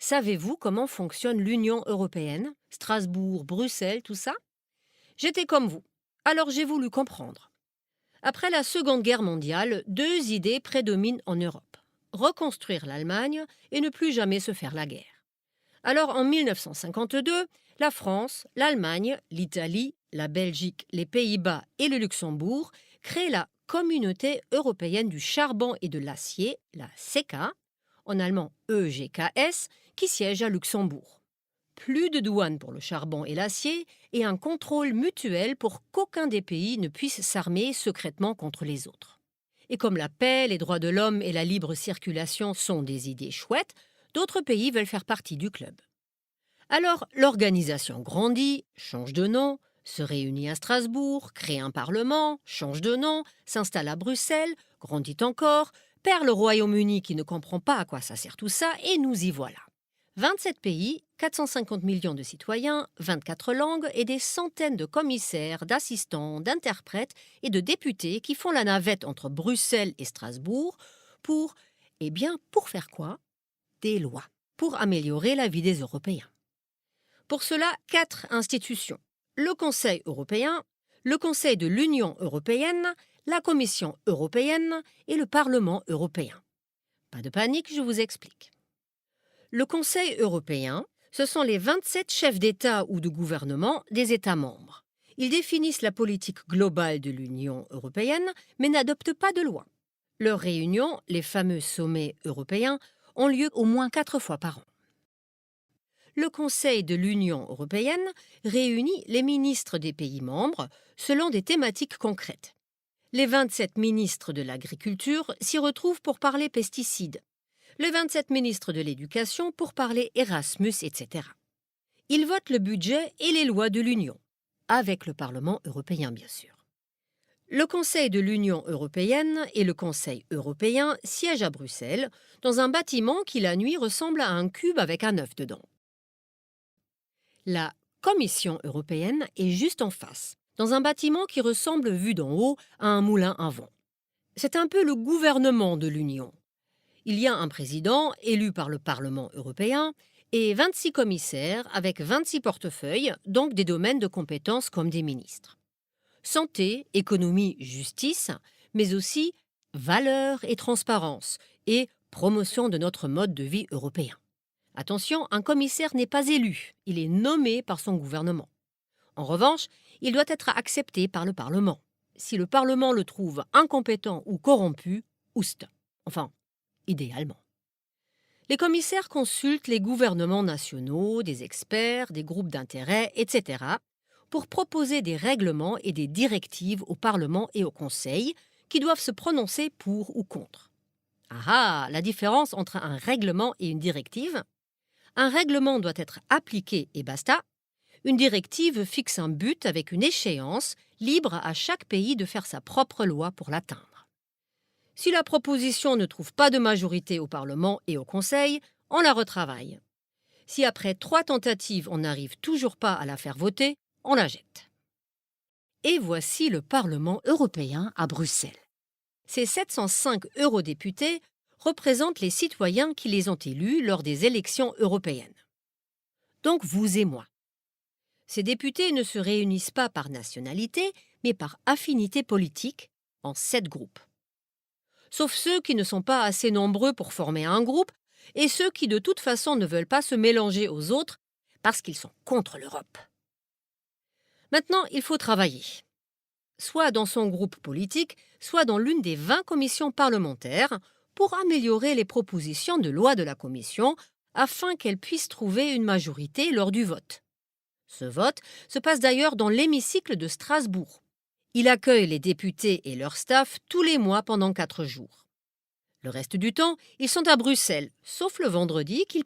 Savez-vous comment fonctionne l'Union européenne? Strasbourg, Bruxelles, tout ça? J'étais comme vous. Alors j'ai voulu comprendre. Après la Seconde Guerre mondiale, deux idées prédominent en Europe. Reconstruire l'Allemagne et ne plus jamais se faire la guerre. Alors en 1952, la France, l'Allemagne, l'Italie, la Belgique, les Pays-Bas et le Luxembourg créent la Communauté européenne du charbon et de l'acier, la CECA, en allemand EGKS, qui siège à Luxembourg. Plus de douane pour le charbon et l'acier et un contrôle mutuel pour qu'aucun des pays ne puisse s'armer secrètement contre les autres. Et comme la paix, les droits de l'homme et la libre circulation sont des idées chouettes, d'autres pays veulent faire partie du club. Alors l'organisation grandit, change de nom, se réunit à Strasbourg, crée un parlement, change de nom, s'installe à Bruxelles, grandit encore, perd le Royaume-Uni qui ne comprend pas à quoi ça sert tout ça, et nous y voilà. 27 pays, 450 millions de citoyens, 24 langues et des centaines de commissaires, d'assistants, d'interprètes et de députés qui font la navette entre Bruxelles et Strasbourg pour, pour faire quoi? Des lois, pour améliorer la vie des Européens. Pour cela, 4 institutions. Le Conseil européen, le Conseil de l'Union européenne, la Commission européenne et le Parlement européen. Pas de panique, je vous explique. Le Conseil européen, ce sont les 27 chefs d'État ou de gouvernement des États membres. Ils définissent la politique globale de l'Union européenne, mais n'adoptent pas de loi. Leurs réunions, les fameux sommets européens, ont lieu au moins 4 fois par an. Le Conseil de l'Union européenne réunit les ministres des pays membres selon des thématiques concrètes. Les 27 ministres de l'agriculture s'y retrouvent pour parler pesticides, les 27 ministres de l'éducation pour parler Erasmus, etc. Ils votent le budget et les lois de l'Union, avec le Parlement européen bien sûr. Le Conseil de l'Union européenne et le Conseil européen siègent à Bruxelles, dans un bâtiment qui la nuit ressemble à un cube avec un œuf dedans. La Commission européenne est juste en face, dans un bâtiment qui ressemble vu d'en haut à un moulin à vent. C'est un peu le gouvernement de l'Union. Il y a un président élu par le Parlement européen et 26 commissaires avec 26 portefeuilles, donc des domaines de compétences comme des ministres. Santé, économie, justice, mais aussi valeurs et transparence et promotion de notre mode de vie européen. Attention, un commissaire n'est pas élu, il est nommé par son gouvernement. En revanche, il doit être accepté par le Parlement. Si le Parlement le trouve incompétent ou corrompu, oust. Enfin, idéalement. Les commissaires consultent les gouvernements nationaux, des experts, des groupes d'intérêt, etc., pour proposer des règlements et des directives au Parlement et au Conseil qui doivent se prononcer pour ou contre. Ah, la différence entre un règlement et une directive? Un règlement doit être appliqué et basta. Une directive fixe un but avec une échéance, libre à chaque pays de faire sa propre loi pour l'atteindre. Si la proposition ne trouve pas de majorité au Parlement et au Conseil, on la retravaille. Si après 3 tentatives on n'arrive toujours pas à la faire voter, on la jette. Et voici le Parlement européen à Bruxelles. Ces 705 eurodéputés représentent les citoyens qui les ont élus lors des élections européennes. Donc vous et moi. Ces députés ne se réunissent pas par nationalité, mais par affinité politique, en 7 groupes. Sauf ceux qui ne sont pas assez nombreux pour former un groupe, et ceux qui de toute façon ne veulent pas se mélanger aux autres parce qu'ils sont contre l'Europe. Maintenant, il faut travailler. Soit dans son groupe politique, soit dans l'une des 20 commissions parlementaires, pour améliorer les propositions de loi de la Commission, afin qu'elle puisse trouver une majorité lors du vote. Ce vote se passe d'ailleurs dans l'hémicycle de Strasbourg. Il accueille les députés et leur staff tous les mois pendant 4 jours. Le reste du temps, ils sont à Bruxelles, sauf le vendredi qu'ils